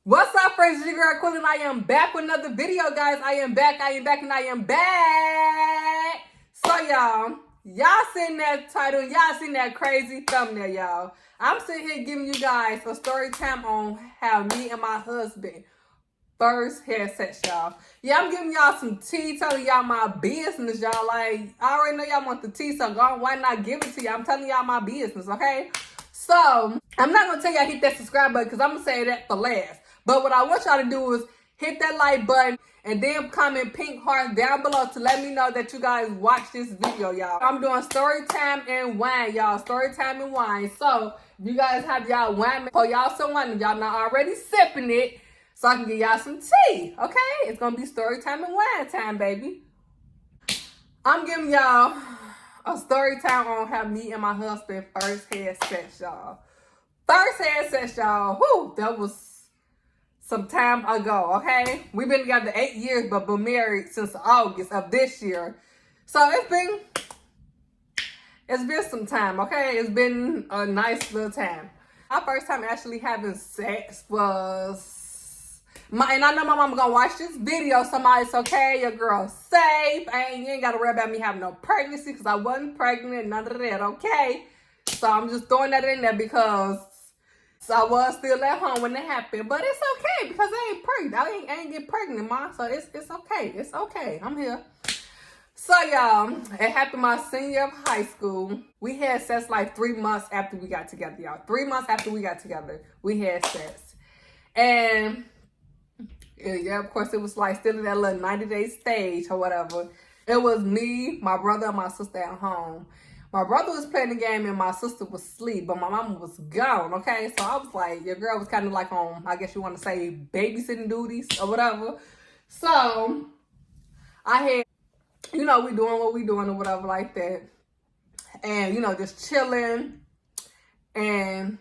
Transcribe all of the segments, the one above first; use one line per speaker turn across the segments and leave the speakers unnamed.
What's up, friends? It's your girl Quella, and I am back with another video, guys. I am back, and I am back. So, y'all seen that title, y'all seen that crazy thumbnail, y'all. I'm sitting here giving you guys a story time on how me and my husband first had sex, y'all. Yeah, I'm giving y'all some tea, telling y'all my business, y'all. Like, I already know y'all want the tea, so go on, why not give it to you? I'm telling y'all my business, okay? So, I'm not going to tell y'all hit that subscribe button because I'm going to say that for last. But what I want y'all to do is hit that like button and then comment pink hearts down below to let me know that you guys watch this video, y'all. I'm doing story time and wine, y'all. Story time and wine. So, if you guys have y'all wine, pour y'all some wine if y'all not already sipping it so I can get y'all some tea, okay? It's going to be story time and wine time, baby. I'm giving y'all a story time on how me and my husband first had sex, y'all. First had sex, y'all. Whew, that was some time ago, okay? We've been together 8 years, but been married since August of this year. So it's been some time, okay? It's been a nice little time. My first time actually having sex was and I know my mama gonna watch this video. Somebody's okay, your girl's safe. You ain't gotta worry about me having no pregnancy because I wasn't pregnant, none of that, okay? So I'm just throwing that in there because I was still at home when it happened. But it's okay because I ain't pregnant. I ain't get pregnant, ma. So it's okay. It's okay. I'm here. So, y'all, it happened my senior year of high school. We had sex like 3 months after we got together, y'all. 3 months after we got together, we had sex. And, yeah, of course, it was like still in that little 90-day stage or whatever. It was me, my brother, and my sister at home. My brother was playing the game and my sister was asleep, but my mama was gone, okay? So I was like, your girl was kind of like on, I guess you want to say, babysitting duties or whatever. So I had, we doing what we doing or whatever like that. And, just chilling. And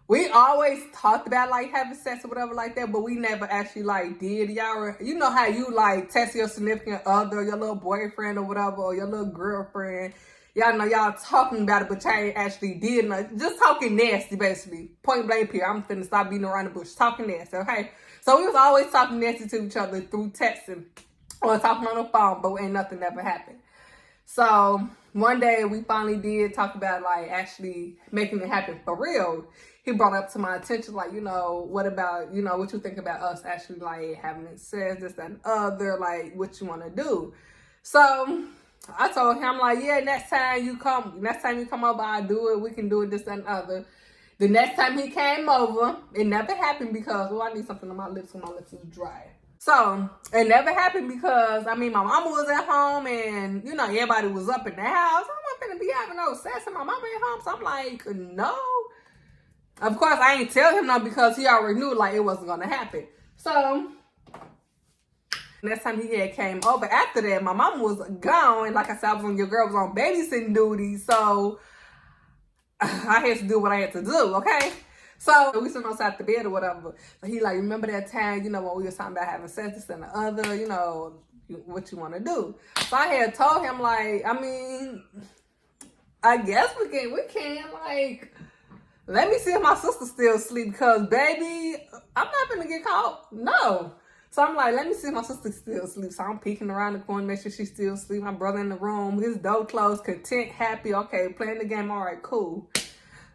we always talked about like having sex or whatever like that, but we never actually like did. Y'all, you know how you like test your significant other, your little boyfriend or whatever, or your little girlfriend. Y'all know y'all talking about it, but y'all ain't actually did nothing. Just talking nasty, basically. Point blank here. I'm finna stop beating around the bush. Talking nasty, okay? So we was always talking nasty to each other through texting or talking on the phone, but ain't nothing ever happened. So one day we finally did talk about like actually making it happen for real. He brought up to my attention, like, what about, what you think about us actually like having sex, this, that, and other, like what you want to do. So I told him, like, yeah, next time you come over, I'll do it. We can do it, this, that, and other. The next time he came over, it never happened because, I need something on my lips when my lips is dry. So it never happened because, my mama was at home and, everybody was up in the house. I'm not gonna be having no sex and my mama at home. So I'm like, no. Of course, I ain't tell him no because he already knew, like, it wasn't going to happen. So next time he had came over, after that, my mama was gone. And like I said, your girl was on babysitting duty. So I had to do what I had to do, okay? So we sitting outside the bed or whatever. So he like, remember that time, when we was talking about having sex, this and the other, what you want to do. So I had told him, like, I guess we can, like, let me see if my sister's still asleep because, baby, I'm not going to get caught. No. So I'm like, let me see if my sister's still asleep. So I'm peeking around the corner, make sure she's still asleep. My brother in the room, his door closed, content, happy. Okay, playing the game. All right, cool.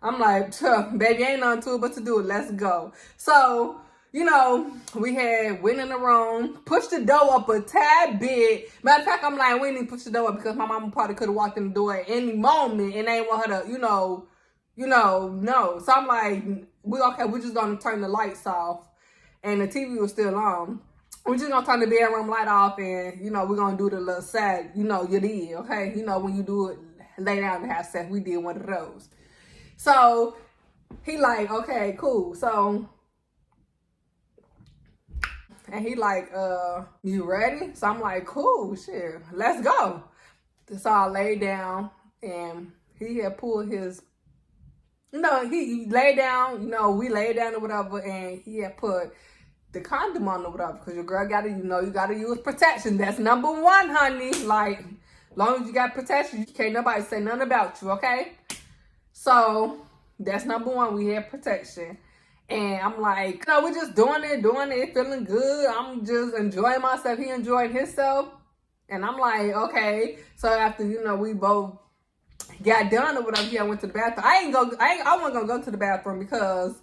I'm like, baby, ain't nothing to it but to do it. Let's go. So, we had went in the room, pushed the door up a tad bit. Matter of fact, I'm like, we didn't push the door up because my mama probably could have walked in the door at any moment and they ain't want her to, no. So I'm like, we're just going to turn the lights off. And the TV was still on. We're just going to turn the bedroom light off and, we're going to do the little sad, you did, okay? When you do it, lay down and have sex, we did one of those. So he like, okay, cool. So, and he like, you ready? So I'm like, cool, shit, let's go. So I lay down and he had pulled his, he lay down, we lay down or whatever, and he had put the condom on or whatever, because your girl gotta, you gotta use protection. That's number one, honey. Like, as long as you got protection, can't nobody say nothing about you, okay? So that's number one. We had protection. And I'm like, we're just doing it, feeling good. I'm just enjoying myself. He enjoying himself. And I'm like, okay. So after, we both got done or whatever, I went to the bathroom. I wasn't gonna go to the bathroom because,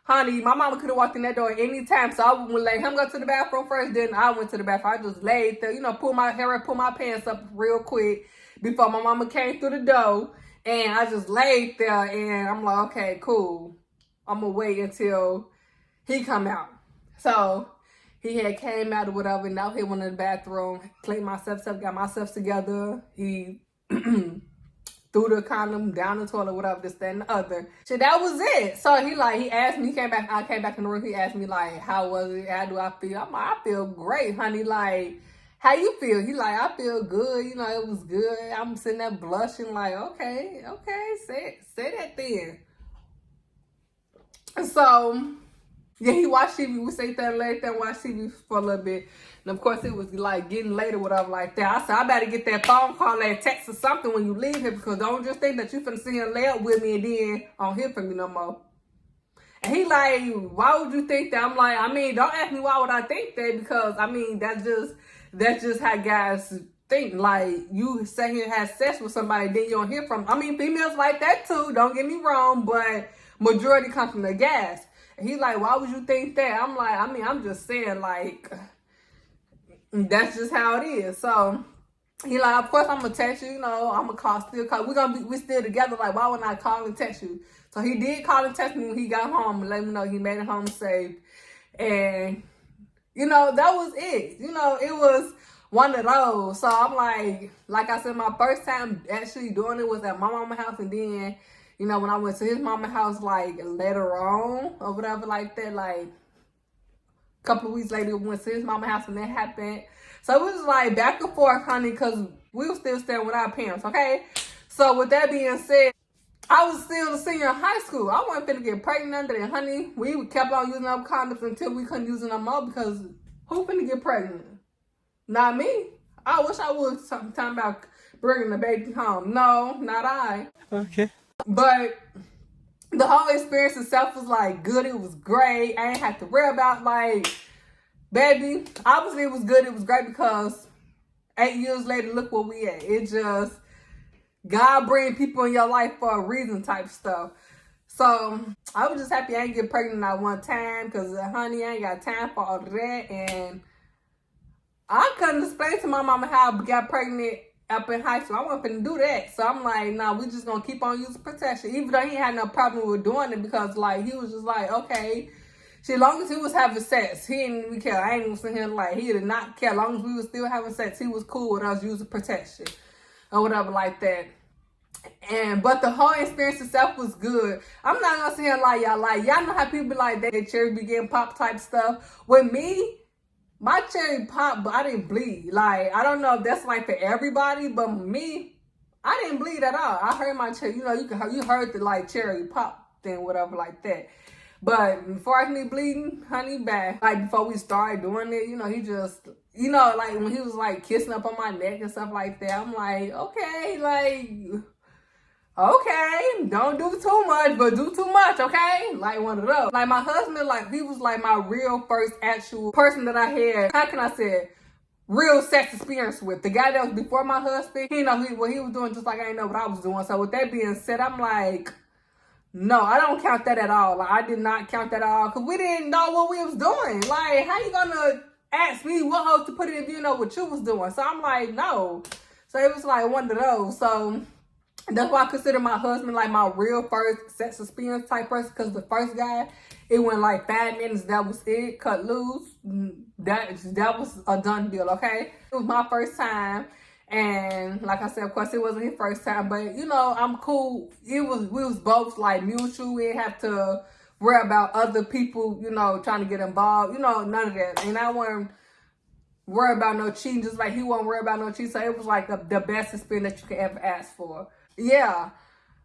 honey, my mama could have walked in that door any time. So I would let him go to the bathroom first, then I went to the bathroom. I just laid there, pull my hair up, pull my pants up real quick before my mama came through the door. And I just laid there and I'm like, okay, cool. I'm gonna wait until he come out. So he had came out or whatever. Now he went in the bathroom, cleaned myself up, got myself together. He threw the condom down the toilet, whatever, this, that, and the other. So that was it. So he asked me, I came back in the room, he asked me, like, how was it? How do I feel? I'm like, I feel great, honey. Like, how you feel? He like, I feel good. It was good. I'm sitting there blushing, like, okay, say that then. So, yeah, he watched TV. We sat there and laid there and watched TV for a little bit. And of course, it was like getting late or whatever like that. I said, I better get that phone call, that text or something when you leave here because don't just think that you finna sit here and lay up with me and then I don't hear from you no more. And he like, why would you think that? I'm like, don't ask me why would I think that because, that's just how guys think. Like, you sit here and have sex with somebody, then you don't hear from them. Females like that too, don't get me wrong, but majority comes from the gas. And he like, why would you think that? I'm like, I'm just saying, like, that's just how it is. So he like, of course I'm gonna text you, I'm gonna still call. We still together. Like, why wouldn't I call and text you? So he did call and text me when he got home and let me know he made it home safe. And that was it. It was one of those. So I'm like I said, my first time actually doing it was at my mama's house, and then when I went to his mama's house, like, later on or whatever like that, like, a couple of weeks later, we went to his mama's house and that happened. So it was like back and forth, honey, because we were still staying with our parents, okay? So with that being said, I was still a senior in high school. I wasn't finna get pregnant under that, honey. We kept on using up condoms until we couldn't use them no more because who finna get pregnant? Not me. I wish I would sometime about bringing the baby home. No, not I.
Okay.
But the whole experience itself was like good. It was great. I ain't have to worry about like, baby. Obviously, it was good. It was great because 8 years later, look where we at. It just God bring people in your life for a reason type stuff. So I was just happy I ain't get pregnant at one time because, honey, I ain't got time for all of that. And I couldn't explain to my mama how I got pregnant up in high school. I wasn't finna do that. So I'm like, nah, we just gonna keep on using protection. Even though he had no problem with doing it because, like, he was just like, okay. As long as he was having sex, he didn't even care. I ain't even sitting here like, he did not care. As long as we was still having sex, he was cool with us using protection or whatever like that. But the whole experience itself was good. I'm not gonna sit here like y'all know how people be like that cherry be getting pop type stuff. With me, my cherry pop, but I didn't bleed. Like, I don't know if that's like for everybody, but me, I didn't bleed at all. I heard my cherry, you heard the like cherry pop thing, whatever like that. But before I me bleeding, honey, back, like before we started doing it, he just, like when he was like kissing up on my neck and stuff like that, I'm like, okay, like, okay, don't do too much, but do too much, okay? Like one of those. Like my husband, like he was like my real first actual person that I had, how can I say it? Real sex experience with. The guy that was before my husband, he know what he was doing just like I didn't know what I was doing. So with that being said, I'm like, no, I don't count that at all. Like, I did not count that at all because we didn't know what we was doing. Like, how you gonna ask me what hole to put it if you know what you was doing? So I'm like, no. So it was like one of those. So that's why I consider my husband like my real first sex experience type person because the first guy, it went like 5 minutes. That was it. Cut loose. That was a done deal, okay? It was my first time. And like I said, of course, it wasn't his first time, but I'm cool. We was both like mutual. We didn't have to worry about other people, trying to get involved. None of that. And I wasn't worry about no cheating, just like he wasn't worry about no cheating. So it was like the best experience that you could ever ask for. Yeah.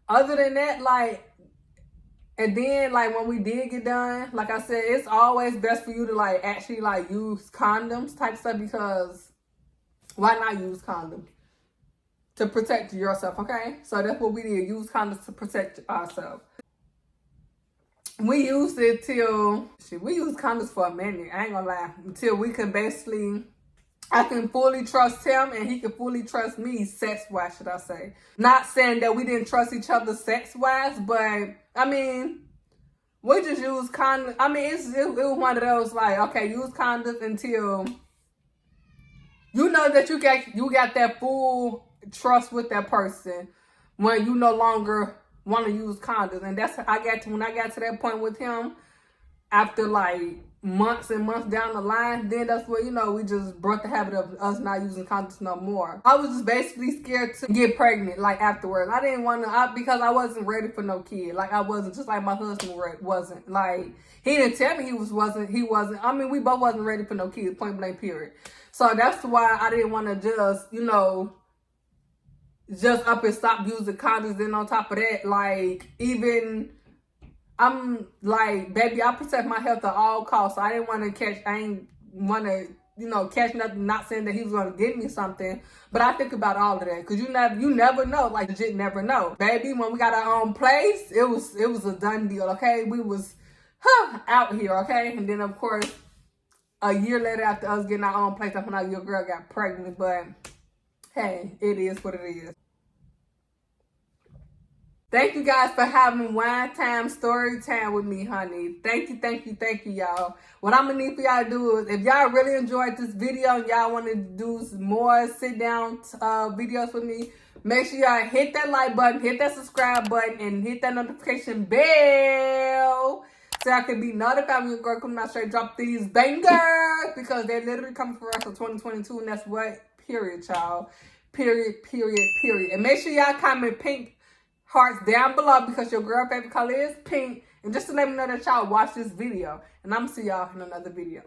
Other than that, like, and then like when we did get done, like I said, it's always best for you to like actually like use condoms type stuff because why not use condoms? To protect yourself, okay? So that's what we did. Use condoms to protect ourselves. we used it till, we used condoms for a minute. I ain't gonna lie. Until we could basically, I can fully trust him and he can fully trust me sex-wise, should I say. Not saying that we didn't trust each other sex-wise, but, I mean, we just used condoms. I mean, it was one of those, like, okay, use condoms until you know that you got that full trust with that person when you no longer want to use condoms. And that's how when I got to that point with him, after like months and months down the line, then that's where, we just brought the habit of us not using condoms no more. I was just basically scared to get pregnant, like, afterwards. I didn't want to, because I wasn't ready for no kid. Like, I wasn't, just like my husband wasn't. Like, he didn't tell me he wasn't. I mean, we both wasn't ready for no kids, point blank, period. So that's why I didn't want to just, just up and stop using condoms. Then on top of that, like, even, I'm like, baby, I protect my health at all costs. So I ain't want to catch nothing. Not saying that he was going to give me something, but I think about all of that. Because you never know. Like, legit never know. Baby, when we got our own place, it was a done deal, okay? We was out here, okay? And then, of course, a year later after us getting our own place, I found out your girl got pregnant. But, hey, it is what it is. Thank you guys for having wine time, story time with me, honey. Thank you, y'all. What I'm going to need for y'all to do is, if y'all really enjoyed this video and y'all want to do some more sit-down videos with me, make sure y'all hit that like button, hit that subscribe button, and hit that notification bell so I can be notified when your girl comes out straight drop these bangers, because they're literally coming for us for 2022, and that's what, period, y'all. Period. And make sure y'all comment pink hearts down below, because your girl favorite color is pink. And just to let me know that y'all watch this video. And I'm going to see y'all in another video.